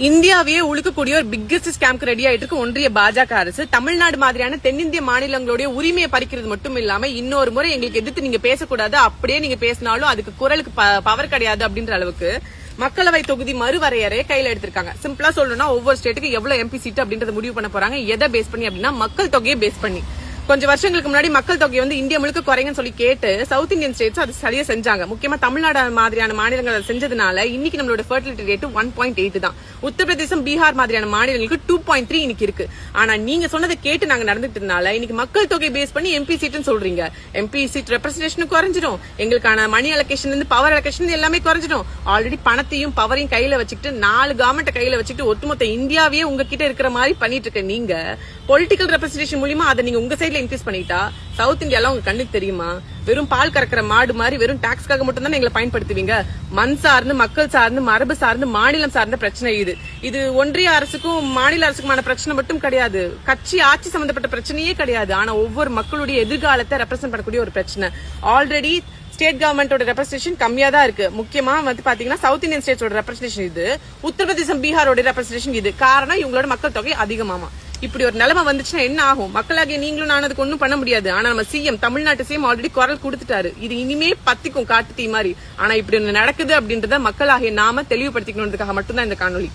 இந்தியாவையே உழுக்கக்கூடிய ஒரு biggest ஸ்கேம்க்கு ready ஆயிட்டு இருக்கு ஒன்றிய பாஜக அரசு. தமிழ்நாடு மாதிரியான தென்னிந்திய மாநிலங்களுடைய உரிமையை பறிக்கிறது மட்டும் இல்லாம இன்னொரு முறை எங்களுக்கு எதிர்த்து நீங்க பேசக்கூடாது, அப்படியே நீங்க பேசினாலும் அதுக்கு குரலுக்கு பவர் கிடையாது அப்படின்ற அளவுக்கு மக்களவை தொகுதி மறுவரையறையை கையில எடுத்திருக்காங்க. சிம்பிளா சொல்லணும்னா ஒவ்வொரு ஸ்டேட்டுக்கு எவ்வளவு எம்பி சீட் அப்படின்றத முடிவு பண்ண போறாங்க. எதை பேஸ் பண்ணி அப்படின்னா மக்கள் தொகையை பேஸ் பண்ணி. கொஞ்சம் வருஷங்களுக்கு முன்னாடி மக்கள் தொகை வந்து இந்தியா முழுக்க குறைங்கன்னு சொல்லி கேட்டு சவுத் இந்தியன் ஸ்டேட்ஸ் அது சரியா செஞ்சாங்க. முக்கியமா தமிழ்நாடு மாதிரியான மாநிலங்கள் அதை செஞ்சதுனால இன்னைக்கு நம்மளோட ஃபெர்டிலிட்டி ரேட் 1.8 தான். உத்தரப்பிரதேசம், பீகார் மாதிரியான மாநிலங்களுக்கு 2.3 இன்னைக்கு இருக்கு. ஆனா நீங்க சொன்னதை கேட்டு நாங்க நடந்துட்டதுனால இன்னைக்கு மக்கள் தொகை பேஸ் பண்ணி எம்பி சீட்னு சொல்றீங்க. எம்பி சீட் ரெப்ரஸன்டேஷன் குறைஞ்சிடும், எங்களுக்கான மணி அலோகேஷன் இருந்து பவர் அலோகேஷன் எல்லாமே குறைஞ்சிடும். ஆல்ரெடி பணத்தையும் பவரையும் கையில வச்சுக்கிட்டு 4 கவர்மெண்ட் கையில வச்சுக்கிட்டு ஒட்டுமொத்த இந்தியாவையே உங்ககிட்ட இருக்கிற மாதிரி பண்ணிட்டு இருக்க நீங்க பொலிட்டிக்கல் ரெப்ரஸன்டேஷன் மூலமா அதை நீங்க உங்க சைட்ல இன்க்ரீஸ் பண்ணிட்டா சவுத் இந்தியால உங்க கண்ணுக்கு தெரியுமா? வெறும் பால் கறக்கிற மாடு மாதிரி வெறும் டாக்ஸ்க்காக மட்டும் தான் எங்களை பயன்படுத்துவீங்க. மண் சார்ந்து, மக்கள் சார்ந்து, மரபு சார்ந்து, மாநிலம் சார்ந்த பிரச்சனை இது ஒன்றிய அரசுக்கும் மாநில அரசுக்குமான பிரச்சனை மட்டும் கிடையாது. கட்சி ஆட்சி சம்பந்தப்பட்ட பிரச்சனையே கிடையாது. ஆனா ஒவ்வொரு மக்களுடைய எதிர்காலத்தை ரெப்ரசென்ட் பண்ணக்கூடிய ஒரு பிரச்சனை. ஆல்ரெடி ஸ்டேட் கவர்மெண்டோட ரெப்ரசன்டேஷன் கம்மியா தான் இருக்கு. முக்கியமா வந்து பாத்தீங்கன்னா சவுத் இந்தியன் ஸ்டேட்ஸோட ரெப்ரசன்டேஷன் இது, உத்தரப்பிரதேசம், பீகாரோட ரெப்ரசன்டேஷன் இது. காரணம் இவங்களோட மக்கள் தொகை அதிகமாமா. இப்படி ஒரு நிலைமை வந்துச்சுன்னா என்ன ஆகும்? மக்களாகிய நீங்களும் நான் அதுக்கு ஒன்னும் பண்ண முடியாது. ஆனா நம்ம சிஎம், தமிழ்நாட்டு சிஎம் ஆல்ரெடி குரல் கொடுத்துட்டாரு. இது இனிமே பத்திக்கும் காட்டு தீ மாதிரி. ஆனா இப்படி ஒண்ணு நடக்குது அப்படின்றத மக்களாகிய நாம தெளிவுபடுத்திக்கணுன்றதுக்காக மட்டும்தான் இந்த காணொலி.